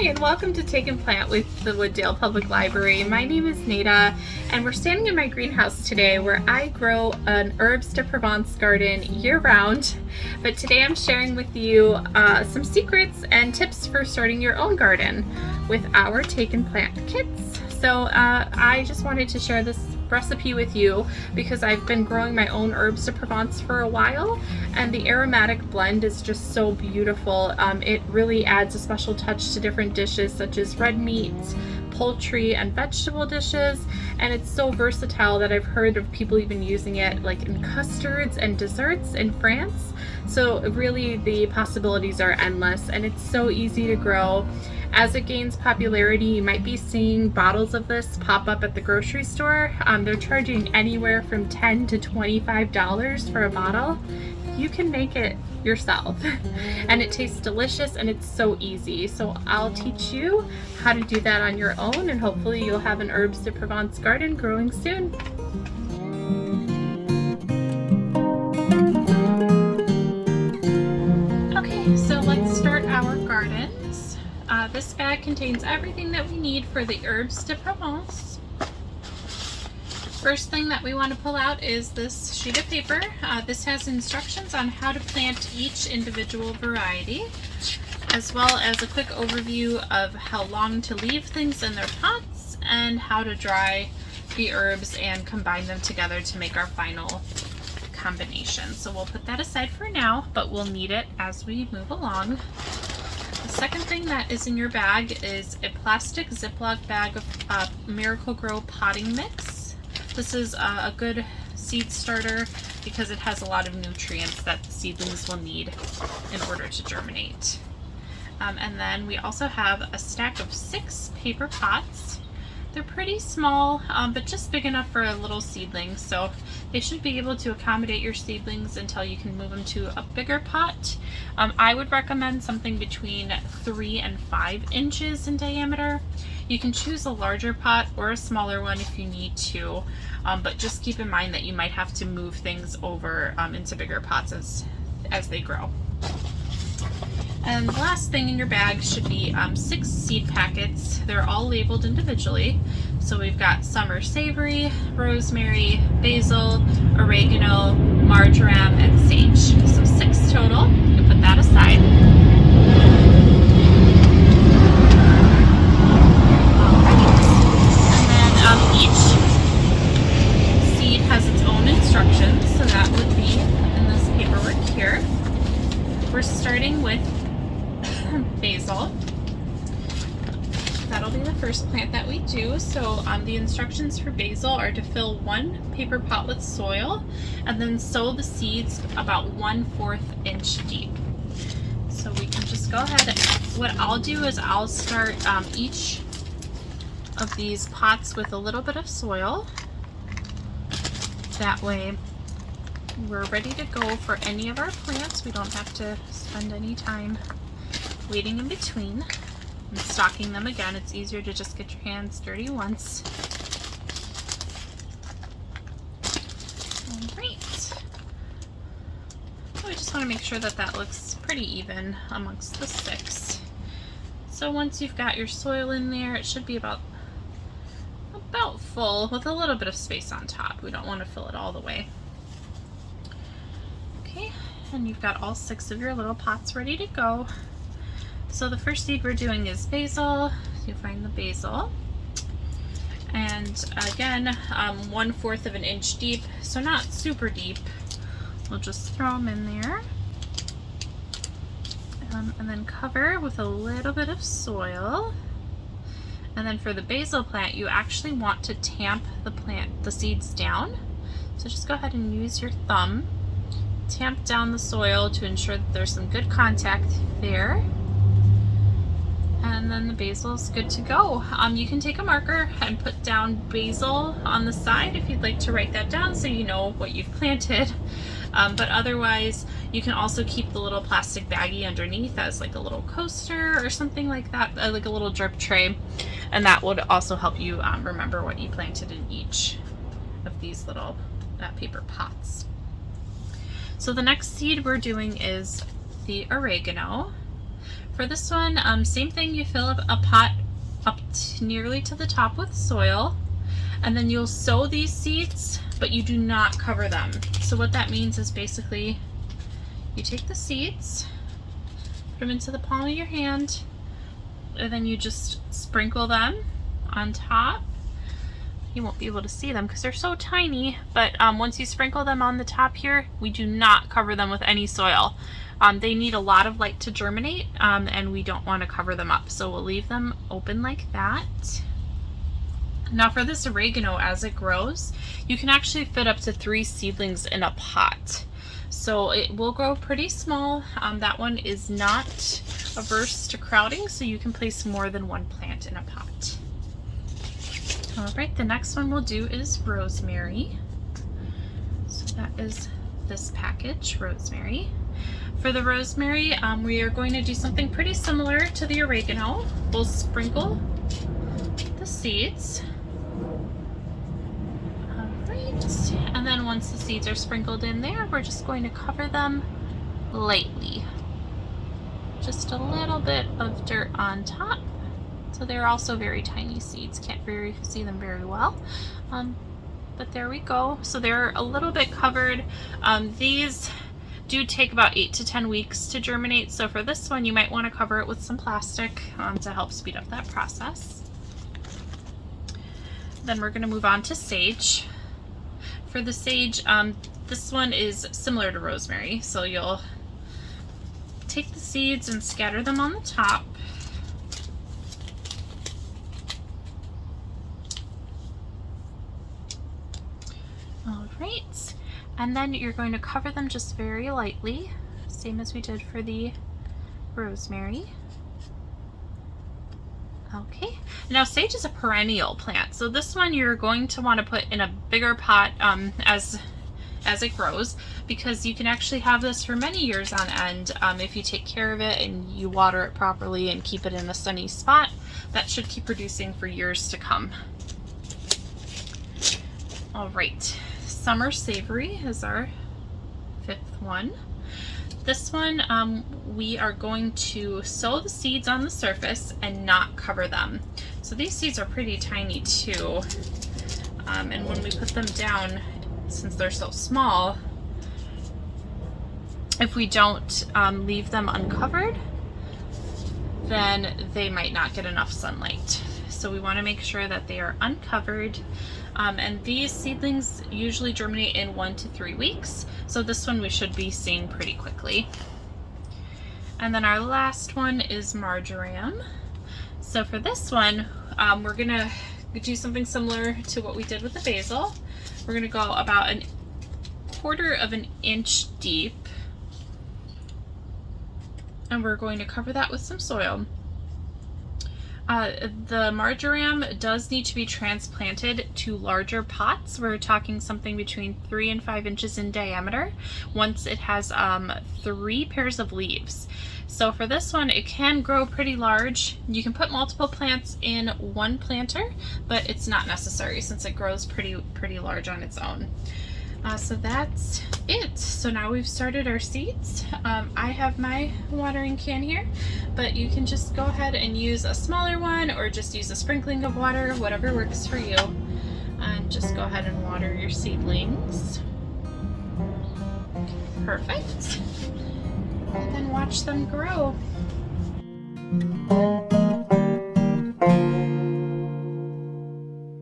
And welcome to Take and Plant with the Wooddale Public Library. My name is Nada, and we're standing in my greenhouse today where I grow an Herbes de Provence garden year-round. But today I'm sharing with you some secrets and tips for starting your own garden with our Take and Plant kits. So I just wanted to share this recipe with you because I've been growing my own Herbes de Provence for a while, and the aromatic blend is just so beautiful. It really adds a special touch to different dishes such as red meat, poultry, and vegetable dishes, and it's so versatile that I've heard of people even using it like in custards and desserts in France. So really the possibilities are endless, and it's so easy to grow. As it gains popularity, you might be seeing bottles of this pop up at the grocery store. They're charging anywhere from $10 to $25 for a bottle. You can make it yourself and it tastes delicious and it's so easy. So I'll teach you how to do that on your own, and hopefully you'll have an Herbes de Provence garden growing soon. Okay, so let's start our gardens. This bag contains everything that we need for the Herbes de Provence. First thing that we want to pull out is this sheet of paper. This has instructions on how to plant each individual variety, as well as a quick overview of how long to leave things in their pots and how to dry the herbs and combine them together to make our final combination. So we'll put that aside for now, but we'll need it as we move along. The second thing that is in your bag is a plastic Ziploc bag of Miracle-Gro potting mix. This is a good seed starter because it has a lot of nutrients that the seedlings will need in order to germinate. And then we also have a stack of 6 paper pots. They're pretty small, but just big enough for a little seedling, so they should be able to accommodate your seedlings until you can move them to a bigger pot. I would recommend something between 3 and 5 inches in diameter. You can choose a larger pot or a smaller one if you need to, but just keep in mind that you might have to move things over into bigger pots as they grow. And the last thing in your bag should be 6 seed packets. They're all labeled individually. So we've got summer savory, rosemary, basil, oregano, marjoram, and sage. So 6 total. You can put that aside. And then each seed has its own instructions. So that would be in this paperwork here. We're starting with basil. That'll be the first plant that we do. So the instructions for basil are to fill 1 paper pot with soil and then sow the seeds about 1/4 inch deep. So we can just go ahead. What I'll do is I'll start each of these pots with a little bit of soil. That way we're ready to go for any of our plants. We don't have to spend any time waiting in between and stocking them again. It's easier to just get your hands dirty once. Alright. So we just want to make sure that that looks pretty even amongst the 6. So once you've got your soil in there, it should be about full with a little bit of space on top. We don't want to fill it all the way. Okay, and you've got all 6 of your little pots ready to go. So the first seed we're doing is basil. You'll find the basil. And again, 1/4 of an inch deep, so not super deep. We'll just throw them in there. And then cover with a little bit of soil. And then for the basil plant, you actually want to tamp the seeds down. So just go ahead and use your thumb. Tamp down the soil to ensure that there's some good contact there. And then the basil is good to go. You can take a marker and put down basil on the side if you'd like to write that down so you know what you've planted. But otherwise, you can also keep the little plastic baggie underneath as like a little coaster or something like that, like a little drip tray. And that would also help you remember what you planted in each of these little paper pots. So the next seed we're doing is the oregano. For this one, same thing, you fill up a pot up nearly to the top with soil, and then you'll sow these seeds, but you do not cover them. So what that means is basically you take the seeds, put them into the palm of your hand, and then you just sprinkle them on top. You won't be able to see them because they're so tiny, but once you sprinkle them on the top here, we do not cover them with any soil. They need a lot of light to germinate, and we don't want to cover them up, so we'll leave them open like that. Now for this oregano, as it grows, you can actually fit up to 3 seedlings in a pot. So it will grow pretty small. That one is not averse to crowding, so you can place more than 1 plant in a pot. All right, the next one we'll do is rosemary. So that is this package, rosemary. For the rosemary, we are going to do something pretty similar to the oregano. We'll sprinkle the seeds. All right, and then once the seeds are sprinkled in there, we're just going to cover them lightly. Just a little bit of dirt on top. So they're also very tiny seeds, can't see them very well, but there we go. So they're a little bit covered. These do take about 8 to 10 weeks to germinate, so for this one you might want to cover it with some plastic to help speed up that process. Then we're going to move on to sage. For the sage, this one is similar to rosemary, so you'll take the seeds and scatter them on the top. All right, and then you're going to cover them just very lightly, same as we did for the rosemary. Okay, now sage is a perennial plant, so this one you're going to want to put in a bigger pot as it grows, because you can actually have this for many years on end. If you take care of it and you water it properly and keep it in a sunny spot, that should keep producing for years to come. All right, summer savory is our 5th one. This one, we are going to sow the seeds on the surface and not cover them. So these seeds are pretty tiny too, and when we put them down, since they're so small, if we don't leave them uncovered, then they might not get enough sunlight. So we want to make sure that they are uncovered. And these seedlings usually germinate in 1 to 3 weeks. So this one we should be seeing pretty quickly. And then our last one is marjoram. So for this one, we're gonna do something similar to what we did with the basil. We're gonna go about 1/4 of an inch deep. And we're going to cover that with some soil. The marjoram does need to be transplanted to larger pots. We're talking something between 3 and 5 inches in diameter once it has 3 pairs of leaves. So for this one, it can grow pretty large. You can put multiple plants in one planter, but it's not necessary since it grows pretty large on its own. So that's it. So now we've started our seeds. I have my watering can here, but you can just go ahead and use a smaller one or just use a sprinkling of water, whatever works for you. And just go ahead and water your seedlings. Perfect. And then watch them grow.